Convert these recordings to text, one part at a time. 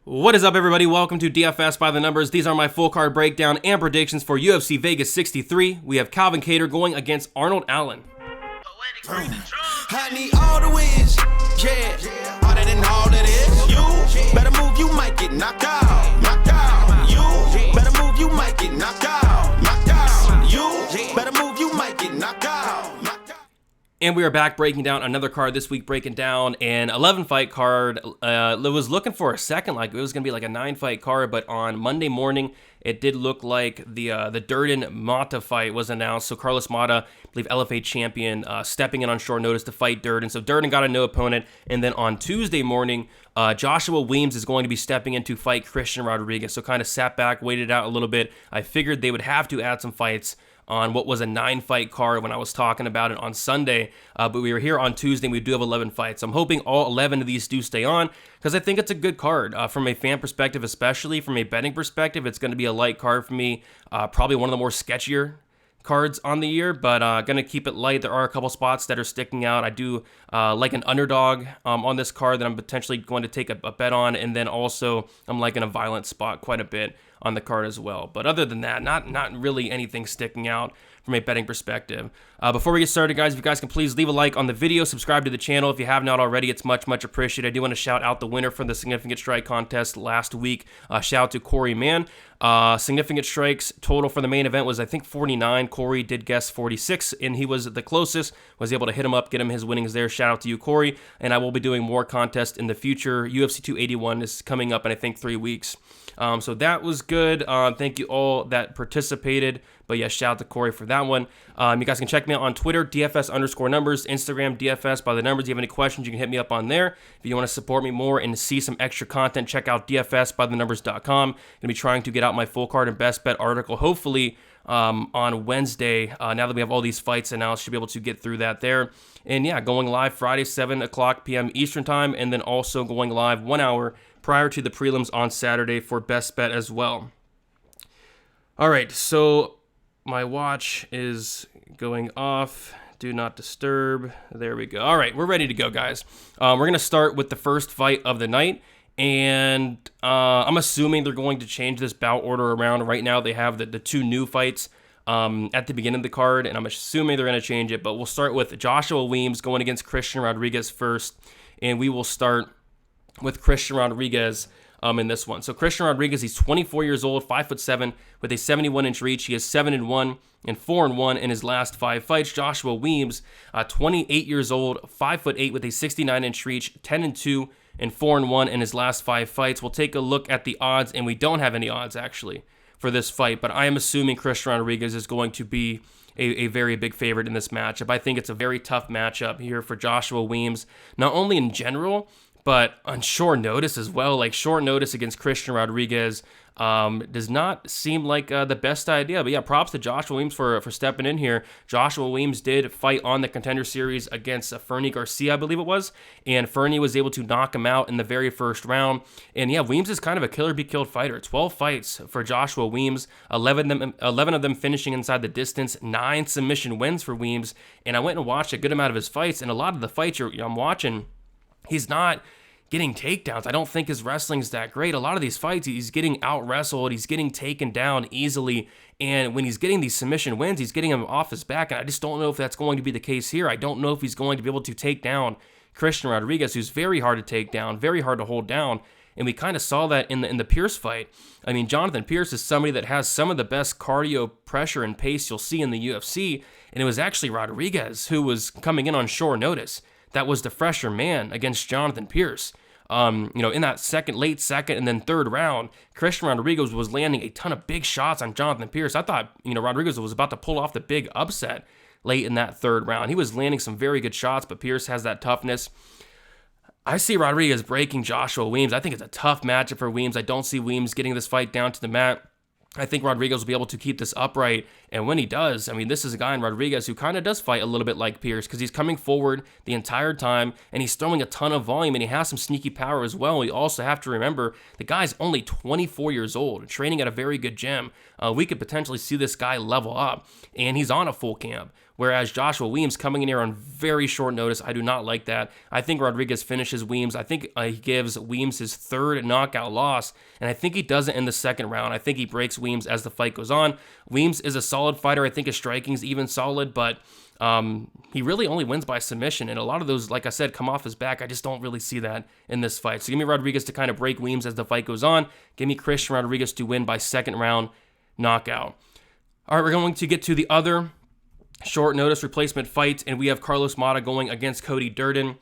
What is up, everybody? Welcome to DFS by the Numbers. These are my full card breakdown and predictions for UFC Vegas 63. We have Calvin Kattar going against Arnold Allen. I need all the wins, yeah. All that and all that is. You better move, you might get knocked out. Knocked out. You better move, you might get knocked out. Knocked out. You better move, you might get knocked out. And we are back breaking down another card this week, breaking down an 11-fight card. Was looking for a second, like it was going to be like a 9-fight card, but on Monday morning, it did look like the Durden Mota fight was announced. So Carlos Mota, I believe LFA champion, stepping in on short notice to fight Durden. So Durden got a no opponent. And then on Tuesday morning, Joshua Weems is going to be stepping in to fight Christian Rodriguez. So kind of sat back, waited out a little bit. I figured they would have to add some fights on what was a 9-fight card when I was talking about it on Sunday, but we were here on Tuesday and we do have 11 fights. I'm hoping all 11 of these do stay on because I think it's a good card. From a fan perspective, especially from a betting perspective, it's going to be a light card for me, probably one of the more sketchier cards on the year, but going to keep it light. There are a couple spots that are sticking out. I do like an underdog on this card that I'm potentially going to take a bet on, and then also I'm liking a violent spot quite a bit on the card as well. But other than that, not really anything sticking out from a betting perspective. Before we get started, guys, if you guys can please leave a like on the video, subscribe to the channel if you have not already. It's much appreciated. I do want to shout out the winner from the Significant Strike contest last week. Shout out to Corey Mann. Significant Strikes total for the main event was, I think, 49. Corey did guess 46, and he was the closest, was able to hit him up, get him his winnings there. Shout out to you, Corey. And I will be doing more contests in the future. UFC 281 is coming up in, I think, 3 weeks. So that was good. Thank you all that participated. But yeah, shout out to Corey for that one. You guys can check me out on Twitter, DFS_numbers, Instagram, DFS by the Numbers. If you have any questions, you can hit me up on there. If you want to support me more and see some extra content, check out DFSbythenumbers.com. I'm going to be trying to get out my full card and best bet article, hopefully on Wednesday. Now that we have all these fights announced, should be able to get through that there. And yeah, going live Friday, 7 o'clock p.m. Eastern Time, and then also going live 1 hour prior to the prelims on Saturday for best bet as well. All right, so my watch is going off. Do not disturb. There we go. All right, we're ready to go, guys. We're going to start with the first fight of the night, and I'm assuming they're going to change this bout order around. Right now, they have the two new fights at the beginning of the card, and I'm assuming they're going to change it, but we'll start with Joshua Weems going against Christian Rodriguez first, and we will start with Christian Rodriguez in this one. So Christian Rodriguez, he's 24 years old, 5'7", with a 71-inch reach. He is 7-1 and 4-1 in his last 5 fights. Joshua Weems, 28 years old, 5'8", with a 69-inch reach, 10-2 and 4-1 in his last 5 fights. We'll take a look at the odds, and we don't have any odds actually for this fight, but I am assuming Christian Rodriguez is going to be a very big favorite in this matchup. I think it's a very tough matchup here for Joshua Weems, not only in general, but on short notice as well. Like, short notice against Christian Rodriguez does not seem like the best idea. But yeah, props to Joshua Weems for stepping in here. Joshua Weems did fight on the Contender Series against Fernie Garcia, I believe it was, and Fernie was able to knock him out in the very first round. And yeah, Weems is kind of a killer-be-killed fighter. 12 fights for Joshua Weems, 11 of them finishing inside the distance, 9 submission wins for Weems. And I went and watched a good amount of his fights, and a lot of the fights I'm watching, he's not getting takedowns. I don't think his wrestling's that great. A lot of these fights, he's getting out-wrestled, he's getting taken down easily, and when he's getting these submission wins, he's getting him off his back, and I just don't know if that's going to be the case here. I don't know if he's going to be able to take down Christian Rodriguez, who's very hard to take down, very hard to hold down, and we kind of saw that in the Pierce fight. I mean, Jonathan Pierce is somebody that has some of the best cardio, pressure, and pace you'll see in the UFC, and it was actually Rodriguez who was coming in on short notice. That was the fresher man against Jonathan Pierce. In that late second and then third round, Christian Rodriguez was landing a ton of big shots on Jonathan Pierce. I thought, Rodriguez was about to pull off the big upset late in that third round. He was landing some very good shots, but Pierce has that toughness. I see Rodriguez breaking Joshua Weems. I think it's a tough matchup for Weems. I don't see Weems getting this fight down to the mat. I think Rodriguez will be able to keep this upright, and when he does, I mean, this is a guy in Rodriguez who kind of does fight a little bit like Pierce because he's coming forward the entire time, and he's throwing a ton of volume, and he has some sneaky power as well. We also have to remember the guy's only 24 years old, training at a very good gym. We could potentially see this guy level up, and he's on a full camp. Whereas Joshua Weems coming in here on very short notice, I do not like that. I think Rodriguez finishes Weems. I think he gives Weems his third knockout loss, and I think he does it in the second round. I think he breaks Weems as the fight goes on. Weems is a solid fighter. I think his striking is even solid, but he really only wins by submission, and a lot of those, like I said, come off his back. I just don't really see that in this fight. So give me Rodriguez to kind of break Weems as the fight goes on. Give me Christian Rodriguez to win by second round knockout. All right, we're going to get to the other short notice replacement fight, and we have Carlos Mota going against Cody Durden.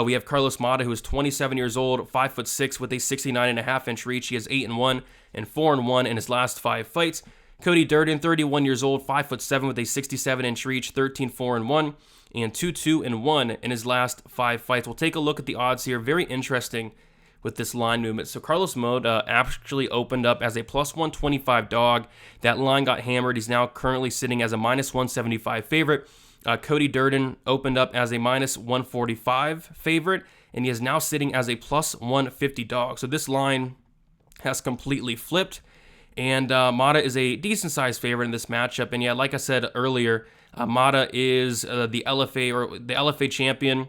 We have Carlos Mota, who is 27 years old, 5'6", with a 69.5-inch reach. He is 8-1 and 4-1 in his last 5 fights. Cody Durden, 31 years old, 5'7", with a 67-inch reach, 13-4-1 and 2-2-1 in his last 5 fights. We'll take a look at the odds here. Very interesting with this line movement. So Carlos Mota actually opened up as a plus 125 dog. That line got hammered. He's now currently sitting as a minus 175 favorite. Cody Durden opened up as a minus 145 favorite, and he is now sitting as a plus 150 dog. So this line has completely flipped, and Mota is a decent-sized favorite in this matchup. And yeah, like I said earlier, Mota is the LFA champion.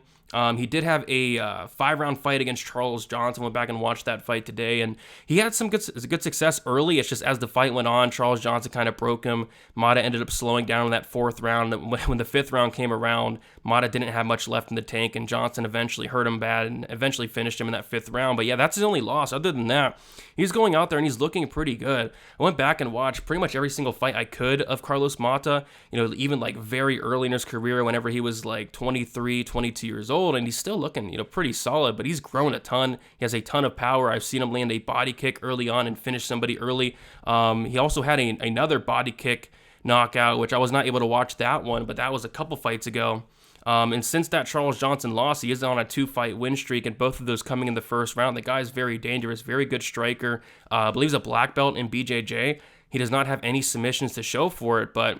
He did have a 5-round fight against Charles Johnson. Went back and watched that fight today, and he had some good success early. It's just as the fight went on, Charles Johnson kind of broke him. Mota ended up slowing down in that 4th round. When the 5th round came around, Mota didn't have much left in the tank, and Johnson eventually hurt him bad and eventually finished him in that 5th round. But yeah, that's his only loss. Other than that, he's going out there and he's looking pretty good. I went back and watched pretty much every single fight I could of Carlos Mota, even like very early in his career, whenever he was like 23, 22 years old. And he's still looking, pretty solid, but he's grown a ton. He has a ton of power. I've seen him land a body kick early on and finish somebody early. He also had another body kick knockout, which I was not able to watch that one, but that was a couple fights ago. And since that Charles Johnson loss, he is on a 2-fight win streak, and both of those coming in the 1st round. The guy is very dangerous, very good striker. I believe he's a black belt in BJJ. He does not have any submissions to show for it, but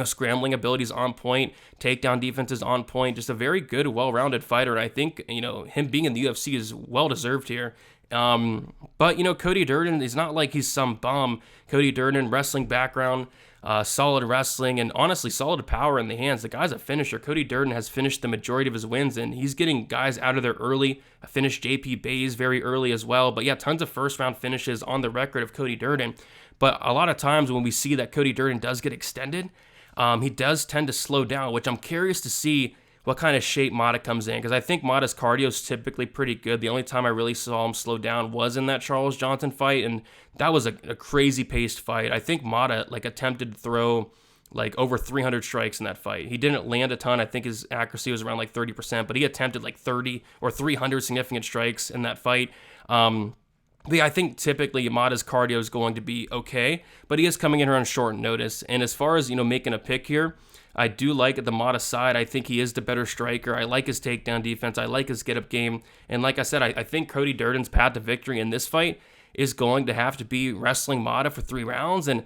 scrambling abilities on point, takedown defense is on point. Just a very good, well-rounded fighter. And I think, him being in the UFC is well-deserved here. But, Cody Durden is not like he's some bum. Cody Durden, wrestling background, solid wrestling, and honestly, solid power in the hands. The guy's a finisher. Cody Durden has finished the majority of his wins, and he's getting guys out of there early. Finished JP Bays very early as well. But yeah, tons of first-round finishes on the record of Cody Durden. But a lot of times when we see that Cody Durden does get extended, he does tend to slow down, which I'm curious to see what kind of shape Mota comes in, because I think Mota's cardio is typically pretty good. The only time I really saw him slow down was in that Charles Johnson fight, and that was a crazy paced fight. I think Mota attempted to throw over 300 strikes in that fight. He didn't land a ton. I think his accuracy was around 30%, but he attempted 30 or 300 significant strikes in that fight. But yeah, I think typically Mota's cardio is going to be okay, but he is coming in here on short notice. And as far as, making a pick here, I do like the Mota side. I think he is the better striker. I like his takedown defense. I like his get-up game. And like I said, I think Cody Durden's path to victory in this fight is going to have to be wrestling Mota for 3 rounds. And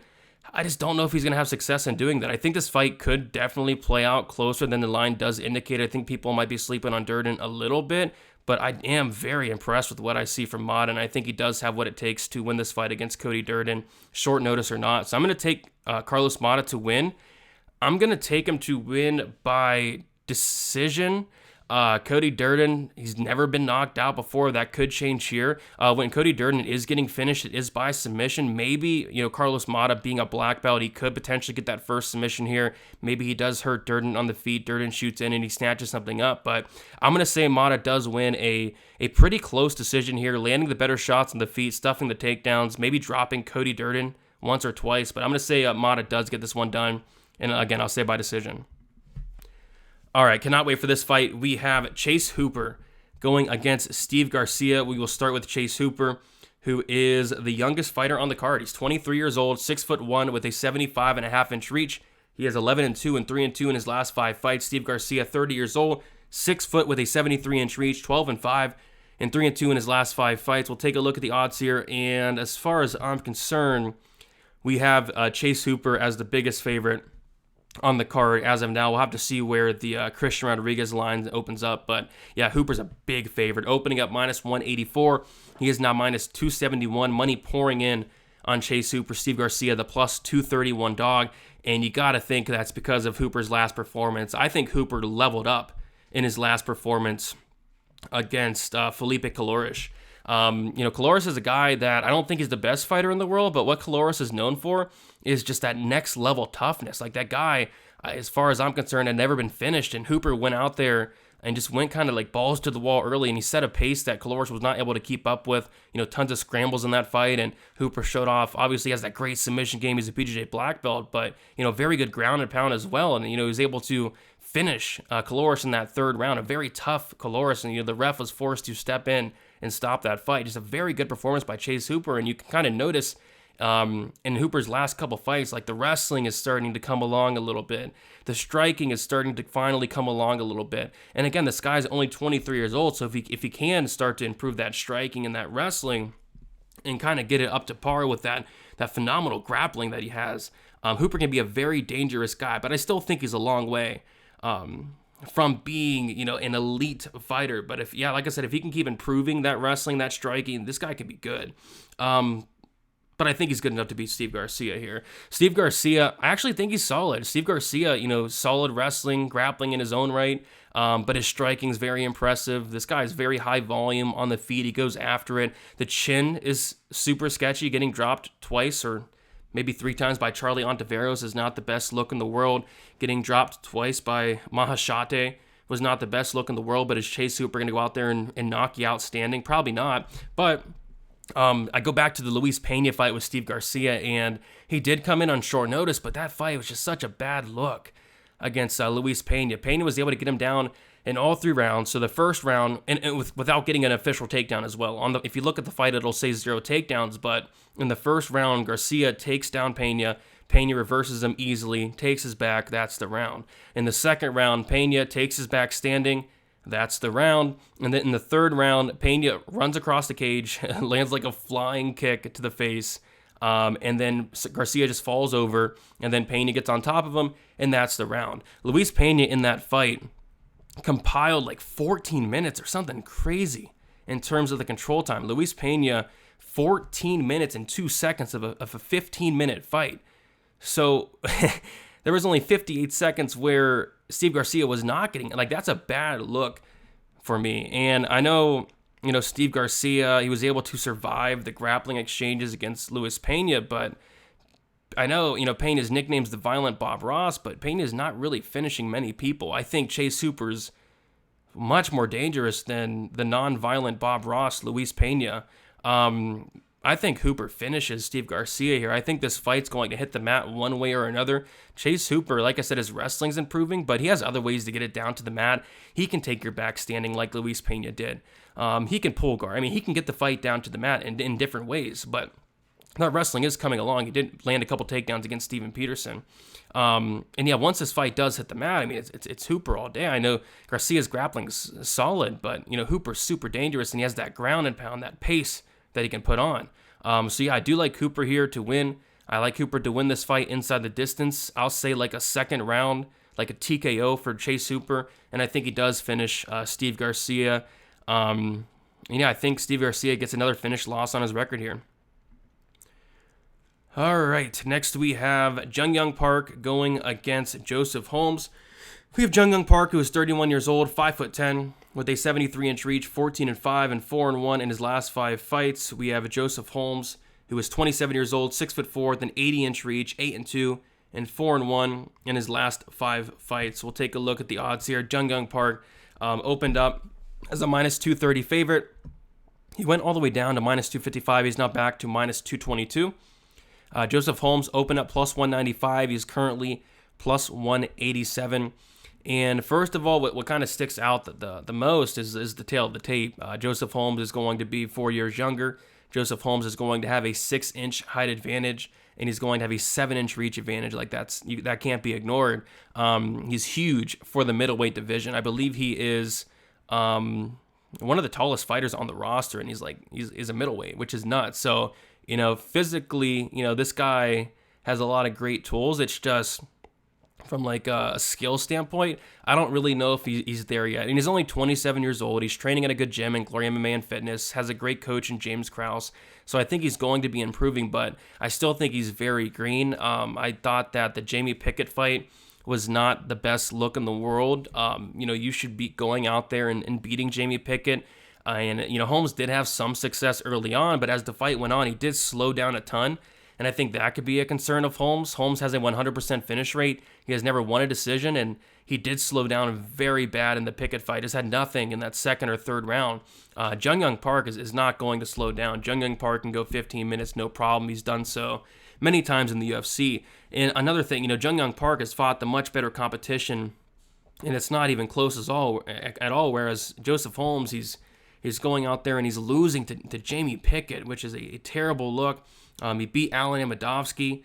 I just don't know if he's going to have success in doing that. I think this fight could definitely play out closer than the line does indicate. I think people might be sleeping on Durden a little bit, but I am very impressed with what I see from Mota, and I think he does have what it takes to win this fight against Cody Durden, short notice or not. So I'm going to take Carlos Mota to win. I'm going to take him to win by decision. Cody Durden, he's never been knocked out before. That could change here. When Cody Durden is getting finished, it is by submission. Maybe, Carlos Mota being a black belt, he could potentially get that first submission here. Maybe he does hurt Durden on the feet. Durden shoots in and he snatches something up. But I'm going to say Mota does win a pretty close decision here, landing the better shots on the feet, stuffing the takedowns, maybe dropping Cody Durden once or twice. But I'm going to say Mota does get this one done. And again, I'll say by decision. All right, cannot wait for this fight. We have Chase Hooper going against Steve Garcia. We will start with Chase Hooper, who is the youngest fighter on the card. He's 23 years old, 6'1", with a 75.5-inch reach. He has 11-2 and 3-2 in his last 5 fights. Steve Garcia, 30 years old, 6 foot with a 73-inch reach, 12-5 and 3-2 in his last 5 fights. We'll take a look at the odds here, and as far as I'm concerned, we have Chase Hooper as the biggest favorite on the card as of now. We'll have to see where the Christian Rodriguez line opens up, but yeah, Hooper's a big favorite, opening up minus 184. He is now minus 271. Money pouring in on Chase Hooper. Steve Garcia, the plus 231 dog. And you got to think that's because of Hooper's last performance. I think Hooper leveled up in his last performance against Felipe Caloris. Caloris is a guy that I don't think is the best fighter in the world, but what Caloris is known for is just that next level toughness. Like that guy, as far as I'm concerned, had never been finished, and Hooper went out there and just went kind of like balls to the wall early, and he set a pace that Caloris was not able to keep up with. Tons of scrambles in that fight, and Hooper showed off. Obviously, he has that great submission game. He's a BJJ black belt, but very good ground and pound as well, and he was able to finish Caloris in that third round, a very tough Caloris, and the ref was forced to step in and stop that fight. Just a very good performance by Chase Hooper, and you can kind of notice in Hooper's last couple fights, like the wrestling is starting to come along a little bit. The striking is starting to finally come along a little bit. And again, this guy's only 23 years old, so if he can start to improve that striking and that wrestling and kind of get it up to par with that phenomenal grappling that he has, Hooper can be a very dangerous guy, but I still think he's a long way from being, an elite fighter. But like I said, if he can keep improving that wrestling, that striking, this guy can be good. But I think he's good enough to beat Steve Garcia here. Steve Garcia, I actually think he's solid. Steve Garcia, solid wrestling, grappling in his own right, but his striking is very impressive. This guy is very high volume on the feet. He goes after it. The chin is super sketchy. Getting dropped twice or maybe 3 times by Charlie Ontiveros is not the best look in the world. Getting dropped twice by Makhachev was not the best look in the world, but is Chase Hooper going to go out there and knock you out standing? Probably not, but I go back to the Luis Pena fight with Steve Garcia, and he did come in on short notice, but that fight was just such a bad look against Luis Pena. Pena was able to get him down in all 3 rounds. So the first round, and without getting an official takedown as well. If you look at the fight, it'll say 0 takedowns, but in the first round, Garcia takes down Pena. Pena reverses him easily, takes his back. That's the round. In the second round, Pena takes his back standing. That's the round. And then in the third round, Pena runs across the cage, lands like a flying kick to the face, and then Garcia just falls over, and then Pena gets on top of him, and that's the round. Luis Pena in that fight compiled like 14 minutes or something crazy in terms of the control time. Luis Pena, 14 minutes and 2 seconds of a 15-minute fight. So there was only 58 seconds where Steve Garcia was not getting, like, that's a bad look for me. And I know, Steve Garcia, he was able to survive the grappling exchanges against Luis Pena, but I know, Pena's nickname's the Violent Bob Ross, but Pena's not really finishing many people. I think Chase Hooper's much more dangerous than the non-violent Bob Ross, Luis Pena. I think Hooper finishes Steve Garcia here. I think this fight's going to hit the mat one way or another. Chase Hooper, like I said, his wrestling's improving, but he has other ways to get it down to the mat. He can take your back standing like Luis Pena did. He can pull guard. I mean, he can get the fight down to the mat in different ways, but that wrestling is coming along. He did land a couple takedowns against Steven Peterson. And yeah, once this fight does hit the mat, I mean, it's Hooper all day. I know Garcia's grappling's solid, but, Hooper's super dangerous, and he has that ground and pound, that pace that he can put on. So yeah, I do like Hooper here to win. I like Hooper to win this fight inside the distance. I'll say like a second round, like a TKO for Chase Hooper, and I think he does finish Steve Garcia. I think Steve Garcia gets another finish loss on his record here. All right, next we have Jung Young Park going against Joseph Holmes. We have Jung Young Park, who is 31 years old, 5'10", with a 73-inch reach, 14-5 and 4-1 in his last 5 fights. We have Joseph Holmes, who is 27 years old, 6'4", with an 80-inch reach, 8-2 and 4-1 in his last 5 fights. We'll take a look at the odds here. Jung Young Park opened up as a minus 230 favorite. He went all the way down to minus 255. He's now back to minus 222. Joseph Holmes opened up plus 195. He's currently plus 187. And first of all, what kind of sticks out the most is the tail of the tape. Joseph Holmes is going to be 4 years younger. Joseph Holmes is going to have a 6-inch height advantage, and he's going to have a 7-inch reach advantage. Like that can't be ignored. He's huge for the middleweight division. I believe he is one of the tallest fighters on the roster, and he's a middleweight, which is nuts. So physically, this guy has a lot of great tools. It's just from like a skill standpoint, I don't really know if he's there yet. And he's only 27 years old. He's training at a good gym in Glory MMA and Fitness, has a great coach in James Krause. So I think he's going to be improving, but I still think he's very green. I thought that the Jamie Pickett fight was not the best look in the world. You should be going out there and beating Jamie Pickett. Holmes did have some success early on, but as the fight went on, he did slow down a ton. And I think that could be a concern of Holmes. Holmes has a 100% finish rate. He has never won a decision, and he did slow down very bad in the Pickett fight. Just had nothing in that second or third round. Jung Young Park is not going to slow down. Jung Young Park can go 15 minutes, no problem. He's done so many times in the UFC. And another thing, Jung Young Park has fought the much better competition, and it's not even close at all. Whereas Joseph Holmes, he's going out there and he's losing to Jamie Pickett, which is a terrible look. He beat Alan Amedovski,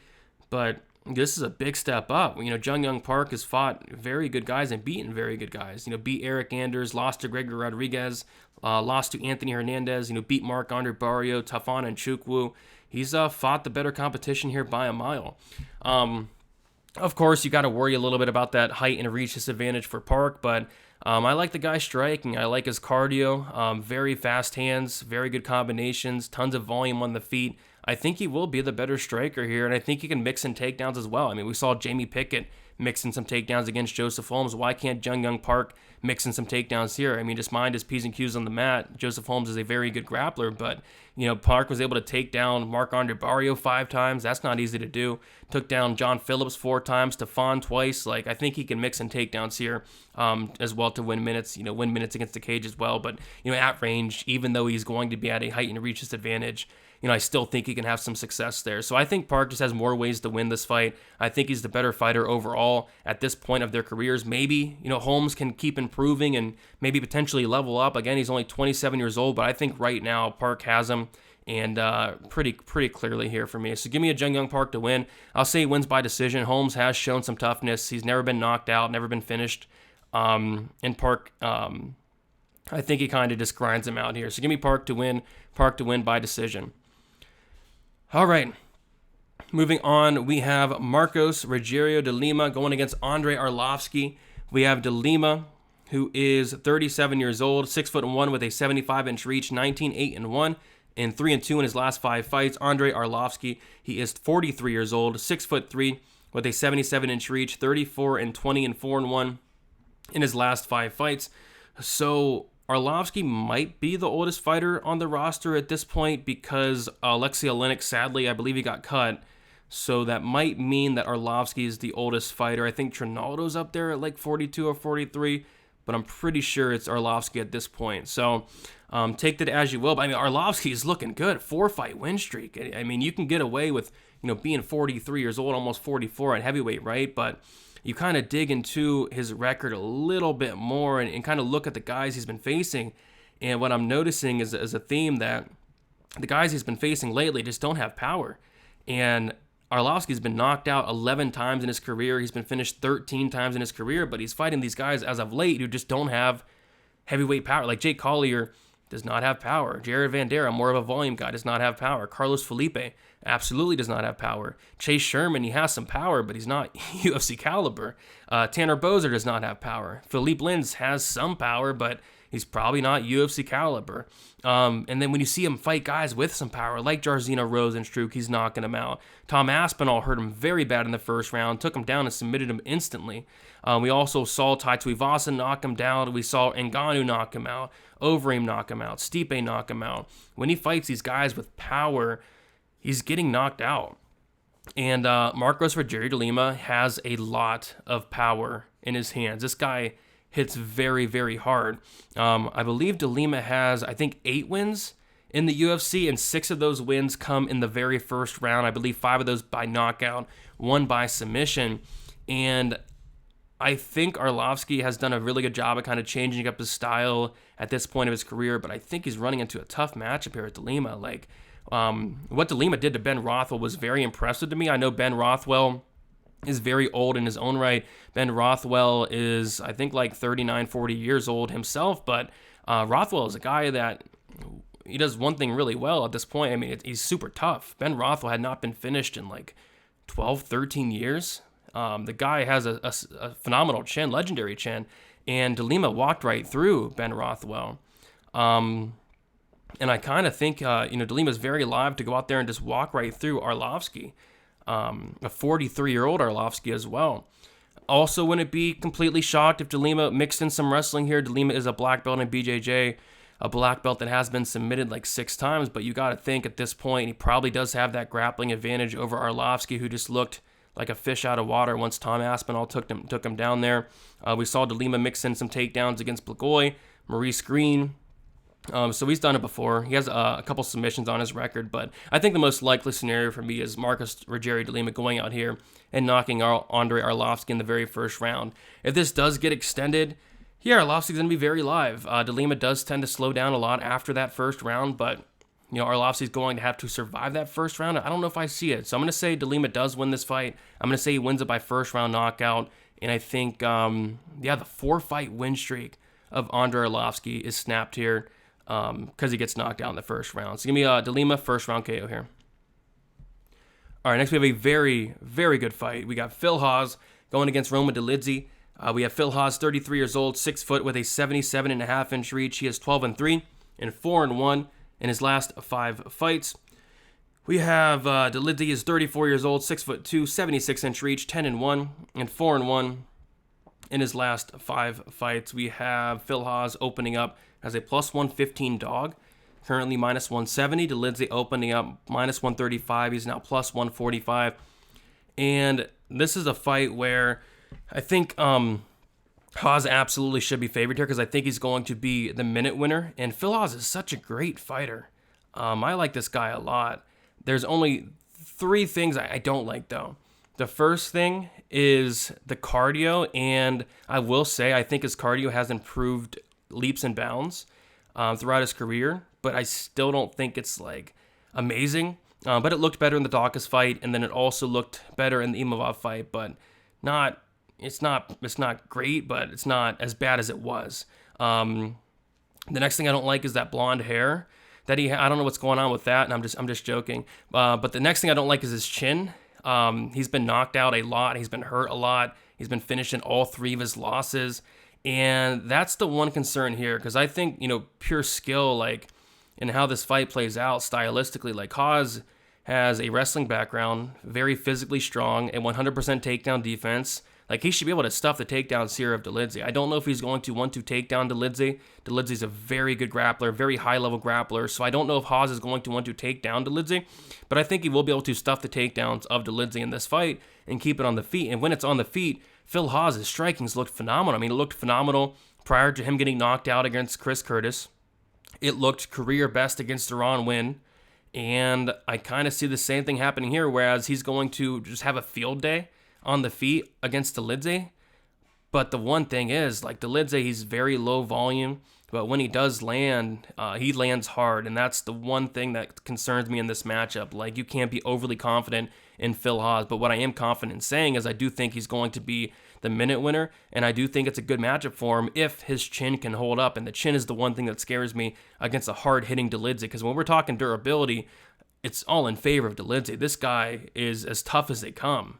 but this is a big step up. Jung Young Park has fought very good guys and beaten very good guys. Beat Eric Anders, lost to Gregor Rodriguez, lost to Anthony Hernandez, beat Marc-Andre Barrio, Tafana Nchukwu. He's fought the better competition here by a mile. Of course, you got to worry a little bit about that height and reach disadvantage for Park, but I like the guy striking. I like his cardio, very fast hands, very good combinations, tons of volume on the feet. I think he will be the better striker here, and I think he can mix in takedowns as well. We saw Jamie Pickett mix in some takedowns against Joseph Holmes. Why can't Jung Young Park mix in some takedowns here? Just mind his P's and Q's on the mat. Joseph Holmes is a very good grappler, but, Park was able to take down Marc-Andre Barrio 5 times. That's not easy to do. Took down John Phillips 4 times, Stefan twice. I think he can mix in takedowns here as well to win minutes, win minutes against the cage as well. But, at range, even though he's going to be at a height and reach disadvantage, I still think he can have some success there. So I think Park just has more ways to win this fight. I think he's the better fighter overall at this point of their careers. Maybe, Holmes can keep improving and maybe potentially level up. Again, he's only 27 years old, but I think right now Park has him, and pretty clearly here for me. So give me a Jung Young Park to win. I'll say he wins by decision. Holmes has shown some toughness. He's never been knocked out, never been finished. And Park, I think he kind of just grinds him out here. So give me Park to win by decision. All right, moving on, we have Marcos Rogerio de Lima going against Andrei Arlovsky. We have de Lima, who is 37 years old, 6'1" with a 75-inch reach, 19-8-1, and 3-2 in his last 5 fights. Andrei Arlovsky, he is 43 years old, 6'3", with a 77-inch reach, 34-20 and 4-1 in his last 5 fights. So Arlovsky might be the oldest fighter on the roster at this point because Alexei Oleinik, sadly, I believe he got cut. So that might mean that Arlovsky is the oldest fighter. I think Trinaldo's up there at like 42 or 43, but I'm pretty sure it's Arlovsky at this point. So take that as you will. But Arlovsky is looking good. 4-fight win streak. You can get away with being 43 years old, almost 44 at heavyweight, right? But you kind of dig into his record a little bit more and kind of look at the guys he's been facing. And what I'm noticing is a theme that the guys he's been facing lately just don't have power. And Arlovsky's been knocked out 11 times in his career. He's been finished 13 times in his career, but he's fighting these guys as of late who just don't have heavyweight power. Like Jake Collier does not have power. Jared Vanderaa, more of a volume guy, does not have power. Carlos Felipe absolutely does not have power. Chase Sherman, he has some power, but he's not UFC caliber. Tanner Boser does not have power. Philippe Lins has some power, but he's probably not UFC caliber. And then when you see him fight guys with some power, like Jairzinho Rozenstruik, he's knocking him out. Tom Aspinall hurt him very bad in the first round, took him down and submitted him instantly. We also saw Tai Tuivasa knock him down. We saw Ngannou knock him out. Overeem knock him out. Stipe knock him out. When he fights these guys with power, he's getting knocked out. And Marcos Rogerio de Lima has a lot of power in his hands. This guy hits very, very hard. I believe de Lima has, 8 wins in the UFC, and 6 of those wins come in the very first round. I believe 5 of those by knockout, 1 by submission. And I think Arlovsky has done a really good job of kind of changing up his style at this point of his career, but I think he's running into a tough matchup here with de Lima. What de Lima did to Ben Rothwell was very impressive to me. I know Ben Rothwell is very old in his own right. Ben Rothwell is, 39, 40 years old himself, but Rothwell is a guy that he does one thing really well at this point. He's super tough. Ben Rothwell had not been finished in 12, 13 years. The guy has a phenomenal chin, legendary chin, and Lima walked right through Ben Rothwell. And I kind of think, Lima's very live to go out there and just walk right through Arlovsky, a 43-year-old Arlovsky as well. Also, wouldn't be completely shocked if Lima mixed in some wrestling here. Lima is a black belt in BJJ, a black belt that has been submitted like 6 times, but you got to think at this point he probably does have that grappling advantage over Arlovsky, who just looked like a fish out of water once Tom Aspinall took him down there. We saw Lima mix in some takedowns against Blagoy, Maurice Green. So he's done it before. He has a couple submissions on his record, but I think the most likely scenario for me is Marcus Rogerio de Lima going out here and knocking Andrei Arlovsky in the very first round. If this does get extended, yeah, Arlovsky's going to be very live. De Lima does tend to slow down a lot after that first round, but Arlovsky's going to have to survive that first round. I don't know if I see it. So I'm going to say De Lima does win this fight. I'm going to say he wins it by first round knockout. And I think, the 4-fight win streak of Andrei Arlovsky is snapped here because he gets knocked out in the first round. So give me De Lima first round KO here. All right, next we have a very, very good fight. We got Phil Hawes going against Roma Delizi. We have Phil Hawes, 33 years old, 6 foot with a 77.5-inch reach. He is 12-3 and 4-1 in his last 5 fights. We have Delizi is 34 years old, 6'2", 76-inch reach, 10-1 and 4-1 in his last 5 fights. We have Phil Hawes opening up as a plus 115 dog, currently minus 170. Delizi opening up minus 135. He's now plus 145. And this is a fight where I think Hawes absolutely should be favored here because I think he's going to be the minute winner. And Phil Hawes is such a great fighter. I like this guy a lot. There's only 3 things I don't like, though. The first thing is the cardio, and I will say I think his cardio has improved leaps and bounds throughout his career, but I still don't think it's like amazing. But it looked better in the Dawkins fight, and then it also looked better in the Imavov fight, but it's not great, but it's not as bad as it was. The next thing I don't like is that blonde hair that I don't know what's going on with that, and I'm just joking. But the next thing I don't like is his chin. He's been knocked out a lot. He's been hurt a lot. He's been finished in all 3 of his losses. And that's the one concern here, because I think, pure skill, like, in how this fight plays out stylistically, like, Hawes has a wrestling background, very physically strong, and 100% takedown defense. Like, he should be able to stuff the takedowns here of Delizi. I don't know if he's going to want to take down Delizi. Delizi's a very good grappler, very high-level grappler, so I don't know if Hawes is going to want to take down Delizi, but I think he will be able to stuff the takedowns of Delizi in this fight and keep it on the feet. And when it's on the feet, Phil Hawes' striking's looked phenomenal. I mean, it looked phenomenal prior to him getting knocked out against Chris Curtis. It looked career best against Duran Win, and I kind of see the same thing happening here, whereas he's going to just have a field day on the feet against Dolidze. But the one thing is, like, Dolidze, he's very low volume, but when he does land, he lands hard, and that's the one thing that concerns me in this matchup. Like, you can't be overly confident in Phil Hawes, but what I am confident in saying is I do think he's going to be the minute winner, and I do think it's a good matchup for him if his chin can hold up, and the chin is the one thing that scares me against a hard-hitting Dolidze, because when we're talking durability, it's all in favor of Dolidze. This guy is as tough as they come.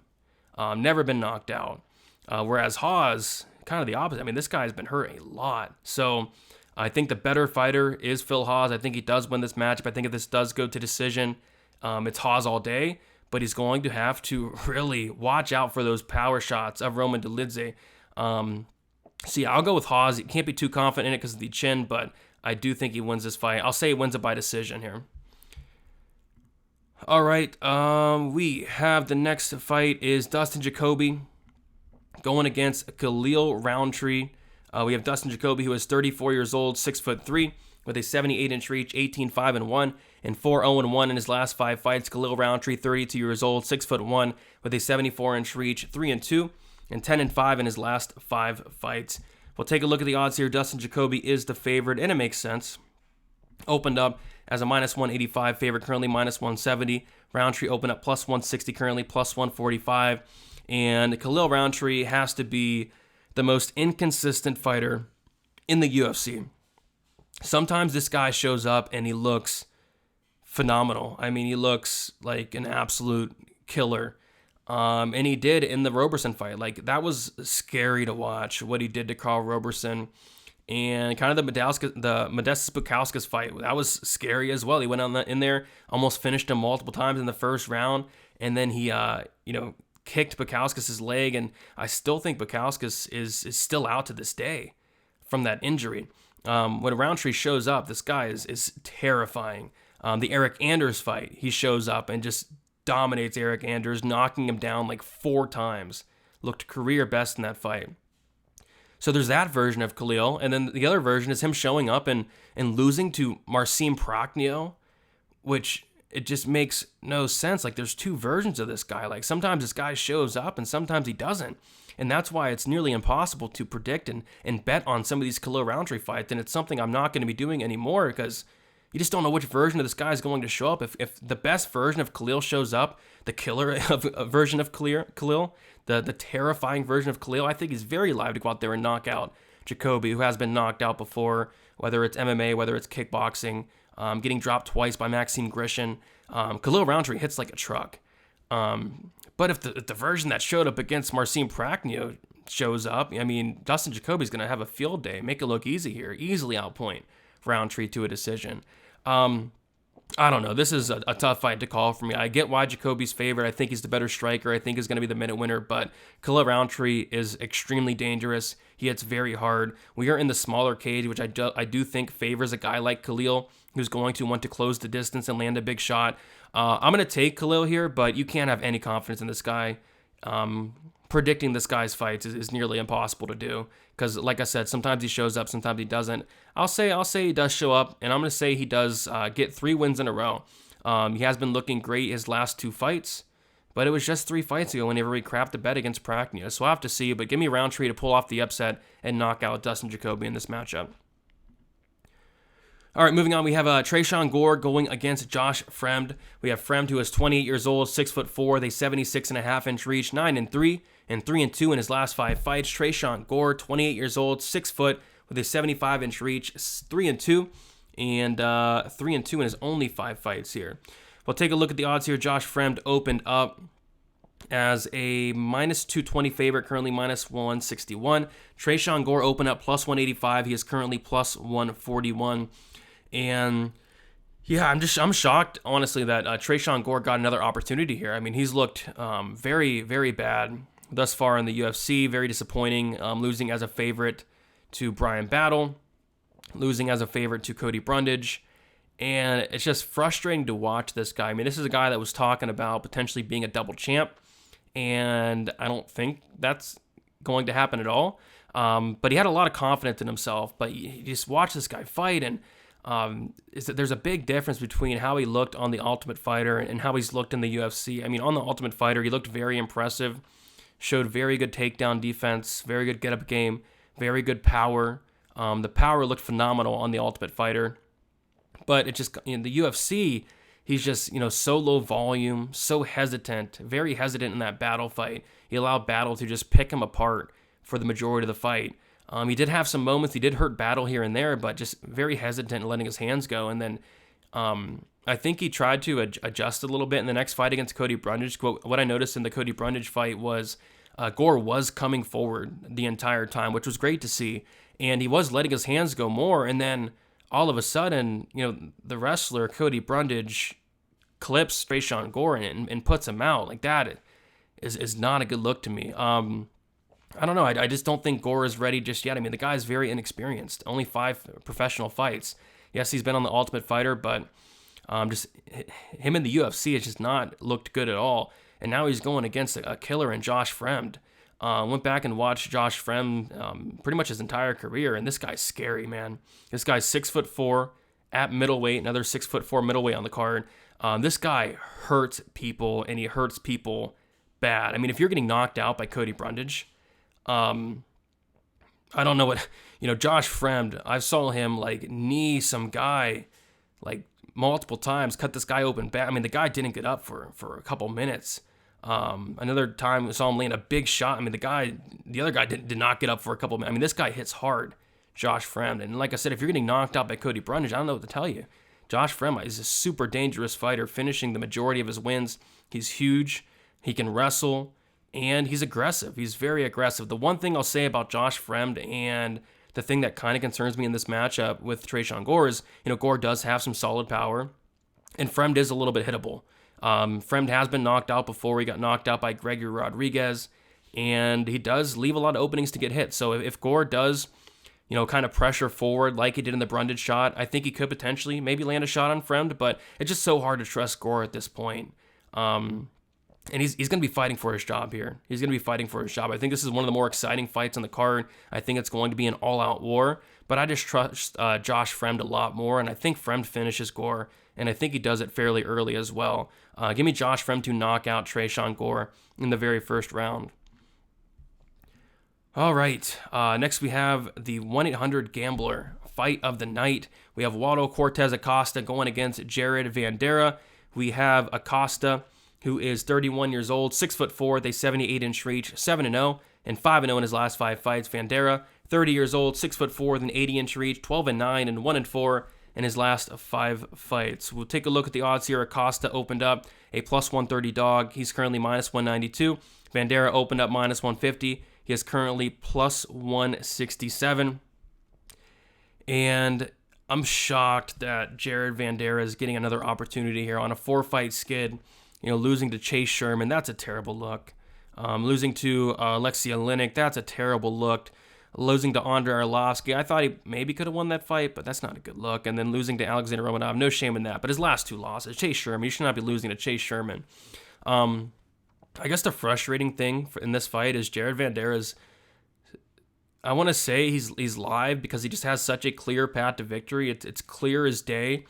Never been knocked out. Whereas Hawes, kind of the opposite. I mean, this guy's been hurt a lot. So I think the better fighter is Phil Hawes. I think he does win this matchup. I think if this does go to decision, it's Hawes all day. But he's going to have to really watch out for those power shots of Roman Dolidze. So yeah, I'll go with Hawes. You can't be too confident in it because of the chin, but I do think he wins this fight. I'll say he wins it by decision here. All right, we have the next fight is Dustin Jacoby going against Khalil Rountree. We have Dustin Jacoby, who is 34 years old, 6'3", with a 78-inch reach, 18-5-1, and 4-0-1 in his last 5 fights. Khalil Rountree, 32 years old, 6'1", with a 74-inch reach, 3-2, and 10-5 in his last 5 fights. We'll take a look at the odds here. Dustin Jacoby is the favorite, and it makes sense. Opened up as a minus 185 favorite, currently minus 170. Rountree opened up plus 160, currently plus 145. And Khalil Rountree has to be the most inconsistent fighter in the UFC. Sometimes this guy shows up and he looks phenomenal. I mean, he looks like an absolute killer. And he did in the Roberson fight. Like, that was scary to watch, what he did to Carl Roberson. And kind of the Modestas Bukauskas fight, that was scary as well. He went in there, almost finished him multiple times in the first round, and then he, kicked Bukauskas' leg, and I still think Bukauskas is still out to this day from that injury. When Rountree shows up, this guy is terrifying. The Eric Anders fight, he shows up and just dominates Eric Anders, knocking him down like 4 times. Looked career best in that fight. So there's that version of Khalil, and then the other version is him showing up and losing to Marcin Prachnio, which it just makes no sense. Like, there's 2 versions of this guy. Like, sometimes this guy shows up and sometimes he doesn't. And that's why it's nearly impossible to predict and bet on some of these Khalil Rountree fights. And it's something I'm not going to be doing anymore because you just don't know which version of this guy is going to show up. If the best version of Khalil shows up, the killer version of Khalil, the terrifying version of Khalil, I think he's very live to go out there and knock out Jacoby, who has been knocked out before, whether it's MMA, whether it's kickboxing, getting dropped twice by Maxime Grishin. Khalil Rountree hits like a truck. But if the version that showed up against Marcin Prachnio shows up, I mean, Dustin Jacoby's going to have a field day, make it look easy here, easily outpoint Rountree to a decision. I don't know. This is a tough fight to call for me. I get why Jacoby's favorite. I think he's the better striker. I think he's going to be the minute winner, but Khalil Rountree is extremely dangerous. He hits very hard. We are in the smaller cage, which I do think favors a guy like Khalil, who's going to want to close the distance and land a big shot. I'm going to take Khalil here, but you can't have any confidence in this guy. Predicting this guy's fights is nearly impossible to do because, like I said, sometimes he shows up, sometimes he doesn't. I'll say he does show up, and I'm going to say he does get 3 wins in a row. He has been looking great his last 2 fights, but it was just 3 fights ago whenever he crapped the bet against Prachnio. So I'll have to see, but give me Rountree to pull off the upset and knock out Dustin Jacoby in this matchup. All right, moving on, we have Tresean Gore going against Josh Fremd. We have Fremd, who is 28 years old, 6'4", with a 76.5-inch reach, 9-3, and 3-2 in his last 5 fights. Tresean Gore, 28 years old, 6 foot, with a 75-inch reach, 3-2, and 3-2 in his only 5 fights here. We'll take a look at the odds here. Josh Fremd opened up as a -220 favorite, currently -161. Tresean Gore opened up +185. He is currently +141. And yeah, I'm shocked, honestly, that Tresean Gore got another opportunity here. I mean, he's looked very, very bad thus far in the UFC. Very disappointing, losing as a favorite to Brian Battle, losing as a favorite to Cody Brundage. And it's just frustrating to watch this guy. I mean, this is a guy that was talking about potentially being a double champ, and I don't think that's going to happen at all. But he had a lot of confidence in himself. But you just watch this guy fight, and is that there's a big difference between how he looked on The Ultimate Fighter and how he's looked in the UFC. I mean, on The Ultimate Fighter, he looked very impressive, showed very good takedown defense, very good get-up game, very good power. The power looked phenomenal on The Ultimate Fighter. But it just, in the UFC, he's just, so low volume, so hesitant, very hesitant in that Battle fight. He allowed Battle to just pick him apart for the majority of the fight. He did have some moments. He did hurt Battle here and there, but just very hesitant in letting his hands go. And then I think he tried to adjust a little bit in the next fight against Cody Brundage. What I noticed in the Cody Brundage fight was Gore was coming forward the entire time, which was great to see. And he was letting his hands go more. And then all of a sudden, the wrestler, Cody Brundage, clips Tresean Gore and puts him out. Like, that is not a good look to me. I don't know. I just don't think Gore is ready just yet. I mean, the guy's very inexperienced. Only 5 professional fights. Yes, he's been on The Ultimate Fighter, but just him in the UFC has just not looked good at all. And now he's going against a killer in Josh Fremd. Went back and watched Josh Fremd pretty much his entire career, and this guy's scary, man. This guy's 6'4" at middleweight, another 6'4" middleweight on the card. This guy hurts people, and he hurts people bad. I mean, if you're getting knocked out by Cody Brundage, I don't know what, Josh Fremd, I saw him knee some guy multiple times, cut this guy open bad. I mean, the guy didn't get up for a couple minutes. Another time we saw him land a big shot. I mean, the other guy did not get up for a couple minutes. I mean, this guy hits hard, Josh Fremd. And like I said, if you're getting knocked out by Cody Brundage, I don't know what to tell you. Josh Fremd is a super dangerous fighter, finishing the majority of his wins. He's huge. He can wrestle, and he's aggressive. He's very aggressive. The one thing I'll say about Josh Fremd, and the thing that kind of concerns me in this matchup with Tresean Gore is, Gore does have some solid power, and Fremd is a little bit hittable. Fremd has been knocked out before. He got knocked out by Gregory Rodriguez, and he does leave a lot of openings to get hit. So if Gore does, kind of pressure forward like he did in the Brundage shot, I think he could potentially maybe land a shot on Fremd, but it's just so hard to trust Gore at this point. And he's going to be fighting for his job here. He's going to be fighting for his job. I think this is one of the more exciting fights on the card. I think it's going to be an all-out war, but I just trust Josh Fremd a lot more, and I think Fremd finishes Gore, and I think he does it fairly early as well. Give me Josh Fremd to knock out Tresean Gore in the very first round. All right, next we have the 1-800-GAMBLER fight of the night. We have Waldo Cortes-Acosta going against Jared Vanderaa. We have Acosta, who is 31 years old, 6'4", with a 78-inch reach, 7-0, and 5-0 in his last 5 fights. Vanderaa, 30 years old, 6'4", with an 80-inch reach, 12-9, and 1-4 in his last 5 fights. We'll take a look at the odds here. Acosta opened up a plus 130 dog. He's currently minus 192. Vanderaa opened up minus 150. He is currently plus 167. And I'm shocked that Jared Vanderaa is getting another opportunity here on a 4-fight skid. Losing to Chase Sherman, that's a terrible look. Losing to Alexei Oleinik, that's a terrible look. Losing to Andrei Arlovsky, I thought he maybe could have won that fight, but that's not a good look. And then losing to Alexander Romanov, no shame in that. But his last 2 losses, Chase Sherman, you should not be losing to Chase Sherman. I guess the frustrating thing in this fight is Jared Vanderaa I want to say he's live because he just has such a clear path to victory. It's clear as day.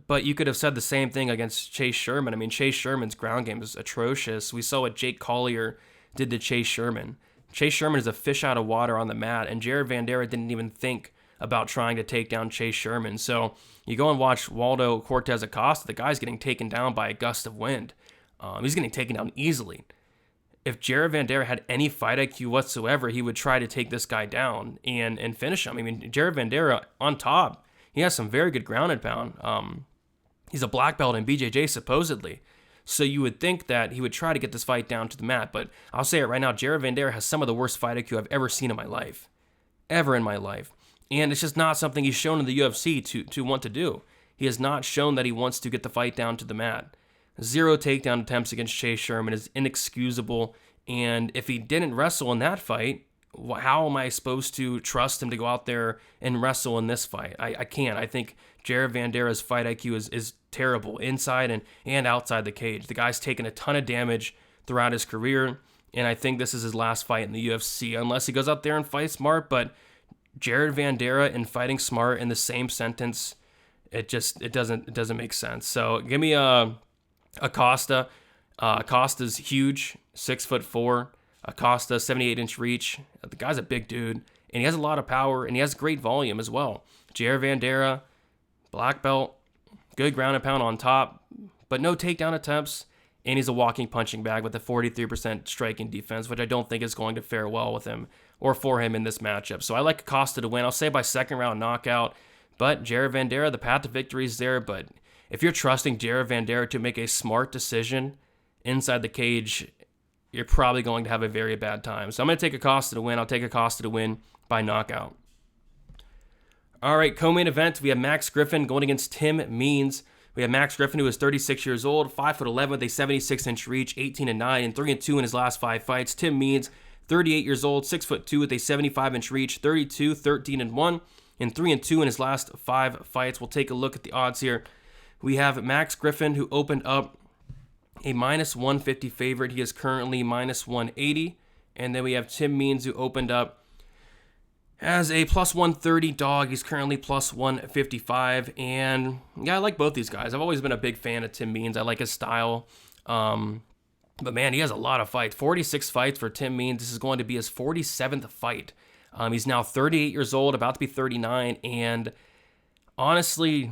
But you could have said the same thing against Chase Sherman. I mean, Chase Sherman's ground game is atrocious. We saw what Jake Collier did to Chase Sherman. Chase Sherman is a fish out of water on the mat, and Jared Vanderaa didn't even think about trying to take down Chase Sherman. So you go and watch Waldo Cortes-Acosta, the guy's getting taken down by a gust of wind. He's getting taken down easily. If Jared Vanderaa had any fight IQ whatsoever, he would try to take this guy down and finish him. I mean, Jared Vanderaa on top, he has some very good ground and pound. He's a black belt in BJJ supposedly. So you would think that he would try to get this fight down to the mat. But I'll say it right now, Jared Vanderaa has some of the worst fight IQ I've ever seen in my life. Ever in my life. And it's just not something he's shown in the UFC to want to do. He has not shown that he wants to get the fight down to the mat. 0 takedown attempts against Chase Sherman is inexcusable. And if he didn't wrestle in that fight, how am I supposed to trust him to go out there and wrestle in this fight? I can't. I think Jared Vandeera's fight IQ is terrible inside and outside the cage. The guy's taken a ton of damage throughout his career, and I think this is his last fight in the UFC, unless he goes out there and fights smart. But Jared Vanderaa and fighting smart in the same sentence, it doesn't make sense. So give me Acosta. Acosta's huge, 6'4". Acosta, 78-inch reach. The guy's a big dude, and he has a lot of power, and he has great volume as well. Jared Vanderaa, black belt, good ground and pound on top, but no takedown attempts, and he's a walking punching bag with a 43% striking defense, which I don't think is going to fare well with him or for him in this matchup. So I like Acosta to win. I'll say by second round knockout, but Jared Vanderaa, the path to victory is there, but if you're trusting Jared Vanderaa to make a smart decision inside the cage, you're probably going to have a very bad time. So I'm going to take Acosta to win. I'll take Acosta to win by knockout. All right, co-main event, we have Max Griffin going against Tim Means. We have Max Griffin, who is 36 years old, 5'11", with a 76-inch reach, 18-9, and 3-2 in his last 5 fights. Tim Means, 38 years old, 6'2", with a 75-inch reach, 32, 13-1, and 3-2 in his last 5 fights. We'll take a look at the odds here. We have Max Griffin, who opened up a minus 150 favorite. He is currently minus 180. And then we have Tim Means, who opened up as a plus 130 dog. He's currently plus 155. And yeah, I like both these guys. I've always been a big fan of Tim Means. I like his style. But man, he has a lot of fights. 46 fights for Tim Means. This is going to be his 47th fight. He's now 38 years old, about to be 39. And honestly,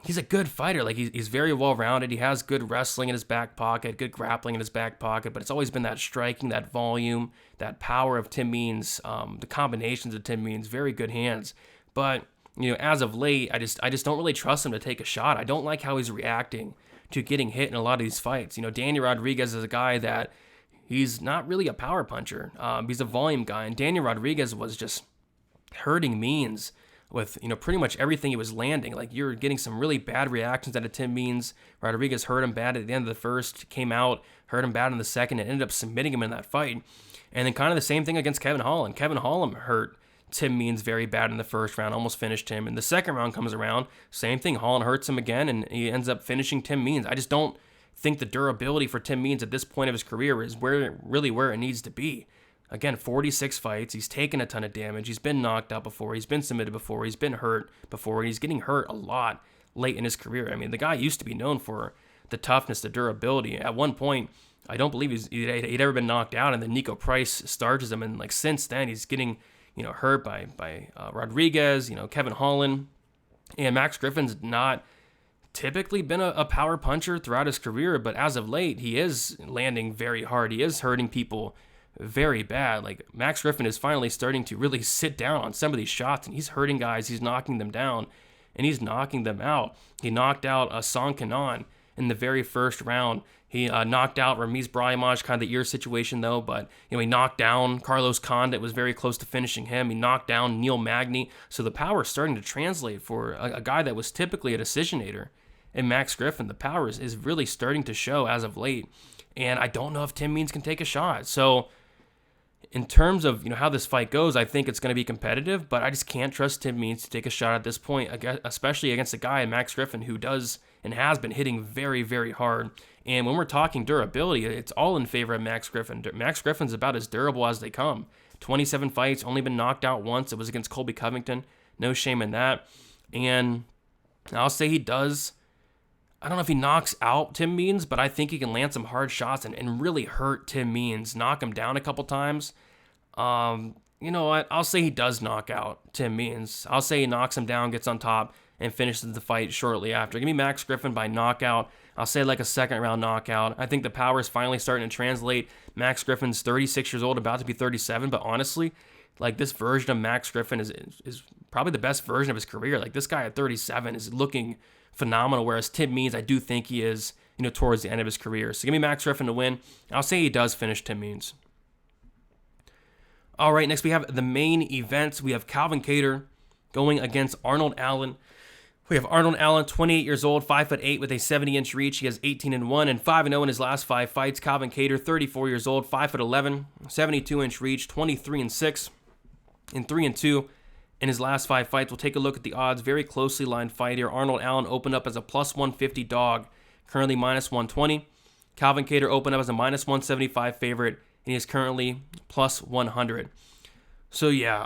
he's a good fighter. Like he's very well-rounded. He has good wrestling in his back pocket, good grappling in his back pocket, but it's always been that striking, that volume, that power of Tim Means, the combinations of Tim Means, very good hands. But, as of late, I just don't really trust him to take a shot. I don't like how he's reacting to getting hit in a lot of these fights. Danny Rodriguez is a guy that he's not really a power puncher. He's a volume guy, and Danny Rodriguez was just hurting Means with pretty much everything he was landing. Like, you're getting some really bad reactions out of Tim Means. Rodriguez hurt him bad at the end of the first, came out, hurt him bad in the second, and ended up submitting him in that fight. And then kind of the same thing against Kevin Holland. Kevin Holland hurt Tim Means very bad in the first round, almost finished him. And the second round comes around, same thing. Holland hurts him again, and he ends up finishing Tim Means. I just don't think the durability for Tim Means at this point of his career is where it needs to be. Again, 46 fights. He's taken a ton of damage. He's been knocked out before. He's been submitted before. He's been hurt before. He's getting hurt a lot late in his career. I mean, the guy used to be known for the toughness, the durability. At one point, I don't believe he'd ever been knocked out, and then Nico Price starches him. And since then, he's getting hurt by Rodriguez, Kevin Holland, and Max Griffin's not typically been a power puncher throughout his career, but as of late, he is landing very hard. He is hurting people very bad. Like, Max Griffin is finally starting to really sit down on some of these shots, and he's hurting guys. He's knocking them down, and he's knocking them out. He knocked out Song Kanan in the very first round. He knocked out Ramiz Brahimaj, kind of the ear situation though, but he knocked down Carlos Condit, was very close to finishing him. He knocked down Neil Magny. So the power is starting to translate for a guy that was typically a decisionator. And Max Griffin, the power is really starting to show as of late. And I don't know if Tim Means can take a shot. So in terms of how this fight goes, I think it's going to be competitive, but I just can't trust Tim Means to take a shot at this point, especially against a guy, Max Griffin, who does and has been hitting very, very hard. And when we're talking durability, it's all in favor of Max Griffin. Max Griffin's about as durable as they come. 27 fights, only been knocked out once. It was against Colby Covington. No shame in that. And I'll say he does. I don't know if he knocks out Tim Means, but I think he can land some hard shots and really hurt Tim Means, knock him down a couple times. You know what? I'll say he does knock out Tim Means. I'll say he knocks him down, gets on top, and finishes the fight shortly after. Give me Max Griffin by knockout. I'll say like a second round knockout. I think the power is finally starting to translate. Max Griffin's 36 years old, about to be 37, but honestly, like, this version of Max Griffin is probably the best version of his career. Like, this guy at 37 is looking phenomenal, whereas Tim Means, I do think he is, towards the end of his career. So give me Max Griffin to win. I'll say he does finish Tim Means. All right, next we have the main events. We have Calvin Kattar going against Arnold Allen. We have Arnold Allen, 28 years old, 5'8", with a 70-inch reach. He has 18-1 and 5-0 in his last 5 fights. Calvin Kattar, 34 years old, 5'11", 72-inch reach, 23-6 and 3-2 in his last 5 fights. We'll take a look at the odds. Very closely lined fight here. Arnold Allen opened up as a plus 150 dog, currently minus 120. Calvin Kattar opened up as a minus 175 favorite, and he is currently plus 100. So yeah,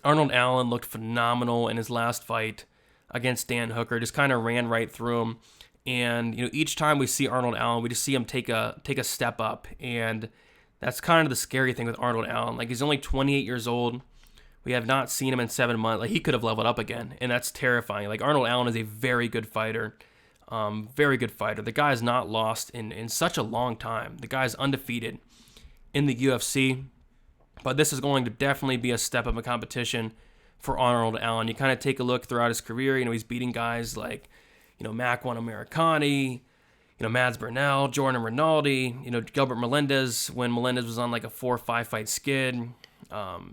Arnold Allen looked phenomenal in his last fight against Dan Hooker. Just kind of ran right through him. And each time we see Arnold Allen, we just see him take a step up. And that's kind of the scary thing with Arnold Allen. Like, he's only 28 years old. We have not seen him in 7 months. Like, he could have leveled up again, and that's terrifying. Like, Arnold Allen is a very good fighter. Very good fighter. The guy has not lost in such a long time. The guy is undefeated in the UFC. But this is going to definitely be a step up in competition for Arnold Allen. You kind of take a look throughout his career. He's beating guys like, Mac One Americani, Mads Burnell, Jordan Rinaldi, Gilbert Melendez when Melendez was on like a 4 or 5 fight skid,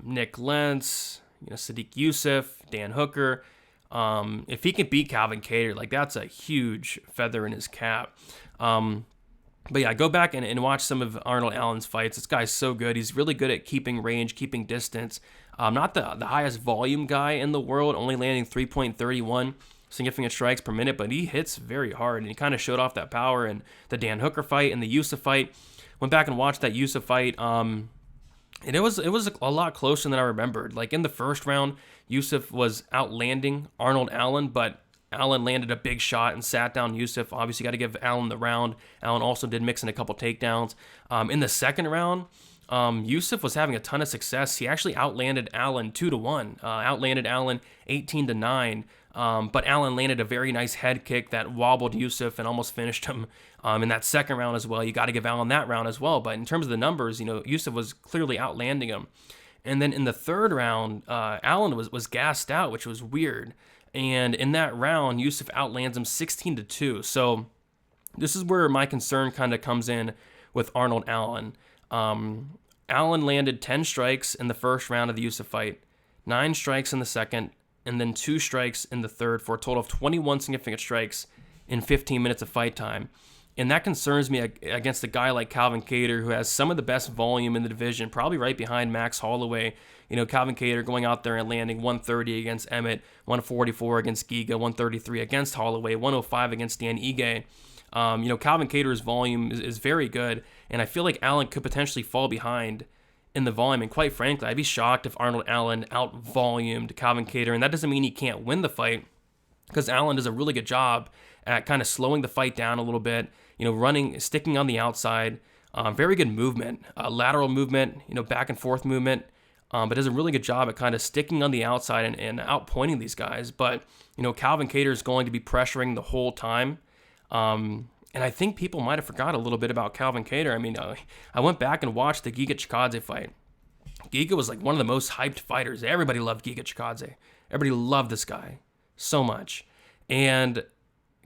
Nick Lentz, Sadiq Youssef, Dan Hooker. If he can beat Calvin Kattar, like, that's a huge feather in his cap. But yeah, go back and watch some of Arnold Allen's fights. This guy's so good. He's really good at keeping range, keeping distance. Not the highest volume guy in the world, only landing 3.31 significant strikes per minute, but he hits very hard, and he kind of showed off that power in the Dan Hooker fight and the Youssef fight. Went back and watched that Youssef fight, and it was a lot closer than I remembered. Like, in the first round, Youssef was outlanding Arnold Allen, but Allen landed a big shot and sat down Youssef. Obviously, got to give Allen the round. Allen also did mix in a couple takedowns. In the second round, Youssef was having a ton of success. He actually outlanded Allen 2-1. Outlanded Allen 18-9. But Allen landed a very nice head kick that wobbled Youssef and almost finished him in that second round as well. You got to give Allen that round as well. But in terms of the numbers, Youssef was clearly outlanding him. And then in the third round, Allen was gassed out, which was weird. And in that round, Youssef outlands him 16-2. So This is where my concern kind of comes in with Arnold Allen. Allen landed 10 strikes in the first round of the Yusuf fight, 9 strikes in the second, and then 2 strikes in the third for a total of 21 significant strikes in 15 minutes of fight time. And that concerns me against a guy like Calvin Kattar, who has some of the best volume in the division, probably right behind Max Holloway. You know, Calvin Kattar going out there and landing 130 against Emmett, 144 against Giga, 133 against Holloway, 105 against Dan Ige. You know, Calvin Kattar's volume is very good, and I feel like Allen could potentially fall behind in the volume. And quite frankly, I'd be shocked if Arnold Allen out-volumed Calvin Kattar, and that doesn't mean he can't win the fight, because Allen does a really good job at kind of slowing the fight down a little bit, you know, running, sticking on the outside, very good movement, lateral movement, you know, back and forth movement, but does a really good job at kind of sticking on the outside and outpointing these guys. But, you know, Calvin Kattar is going to be pressuring the whole time. And I think people might have forgot a little bit about Calvin Kattar. I mean, I went back and watched the Giga Chikadze fight. Giga was like one of the most hyped fighters. Everybody loved Giga Chikadze. Everybody loved this guy so much. And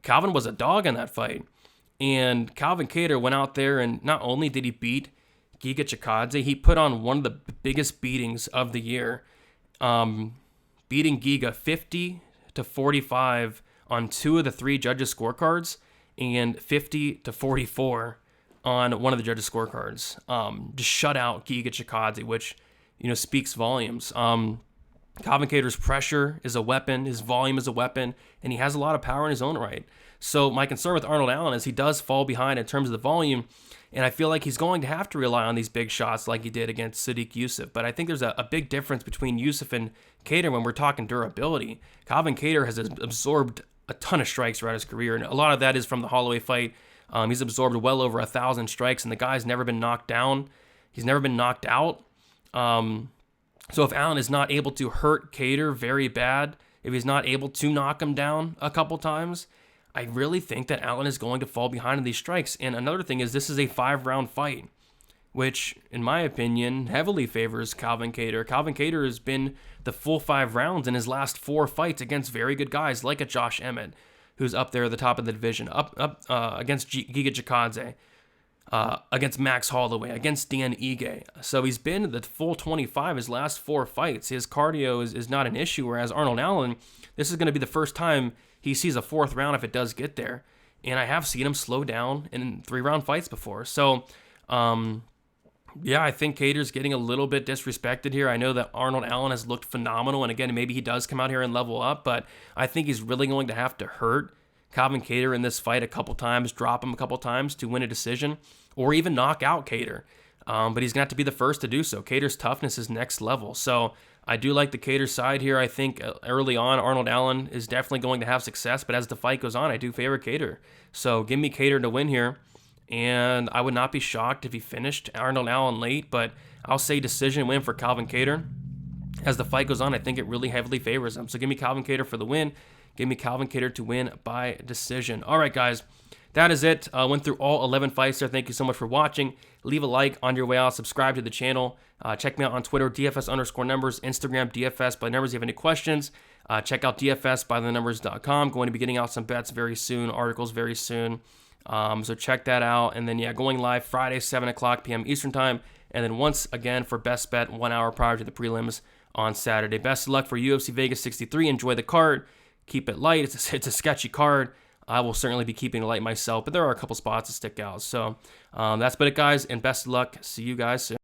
Calvin was a dog in that fight. And Calvin Kattar went out there, and not only did he beat Giga Chikadze, he put on one of the biggest beatings of the year, beating Giga 50-45 on 2 of the 3 judges' scorecards, and 50-44 on one of the judges' scorecards. Just shut out Giga Chikadze, which, you know, speaks volumes. Calvin Kattar's pressure is a weapon, his volume is a weapon, and he has a lot of power in his own right. So my concern with Arnold Allen is he does fall behind in terms of the volume, and I feel like he's going to have to rely on these big shots like he did against Sadiq Yusuf. But I think there's a big difference between Yusuf and Kattar when we're talking durability. Calvin Kattar has absorbed a ton of strikes throughout his career, and a lot of that is from the Holloway fight. He's absorbed well over 1,000 strikes, and the guy's never been knocked down. He's never been knocked out. So if Allen is not able to hurt Kattar very bad, if he's not able to knock him down a couple times, I really think that Allen is going to fall behind in these strikes. And another thing is this is a 5-round fight, which, in my opinion, heavily favors Calvin Kattar. Calvin Kattar has been the full 5 rounds in his last 4 fights against very good guys like a Josh Emmett, who's up there at the top of the division, against Giga Chikadze, against Max Holloway, against Dan Ige. So he's been the full 25 his last 4 fights. His cardio is not an issue, whereas Arnold Allen, this is going to be the first time he sees a 4th round if it does get there. And I have seen him slow down in 3-round fights before. So, yeah, I think Kattar's getting a little bit disrespected here. I know that Arnold Allen has looked phenomenal, and again, maybe he does come out here and level up, but I think he's really going to have to hurt Calvin Kattar in this fight a couple times, drop him a couple times to win a decision, or even knock out Kattar. But he's going to have to be the first to do so. Kattar's toughness is next level. So I do like the Kattar side here. I think early on, Arnold Allen is definitely going to have success, but as the fight goes on, I do favor Kattar. So give me Kattar to win here, and I would not be shocked if he finished Arnold Allen late, but I'll say decision win for Calvin Kattar. As the fight goes on, I think it really heavily favors him. So give me Calvin Kattar for the win. Give me Calvin Kattar to win by decision. All right, guys. That is it. Went through all 11 fights there. Thank you so much for watching. Leave a like on your way out. Subscribe to the channel. Check me out on Twitter, DFS_numbers, Instagram, DFS by numbers. If you have any questions, check out DFSbythenumbers.com. Going to be getting out some bets very soon, articles very soon. So check that out. And then, yeah, going live Friday, 7 o'clock p.m. Eastern Time. And then once again for best bet 1 hour prior to the prelims on Saturday. Best of luck for UFC Vegas 63. Enjoy the card. Keep it light. It's a sketchy card. I will certainly be keeping it light myself, but there are a couple spots that stick out. So that's about it, guys, and best of luck. See you guys soon.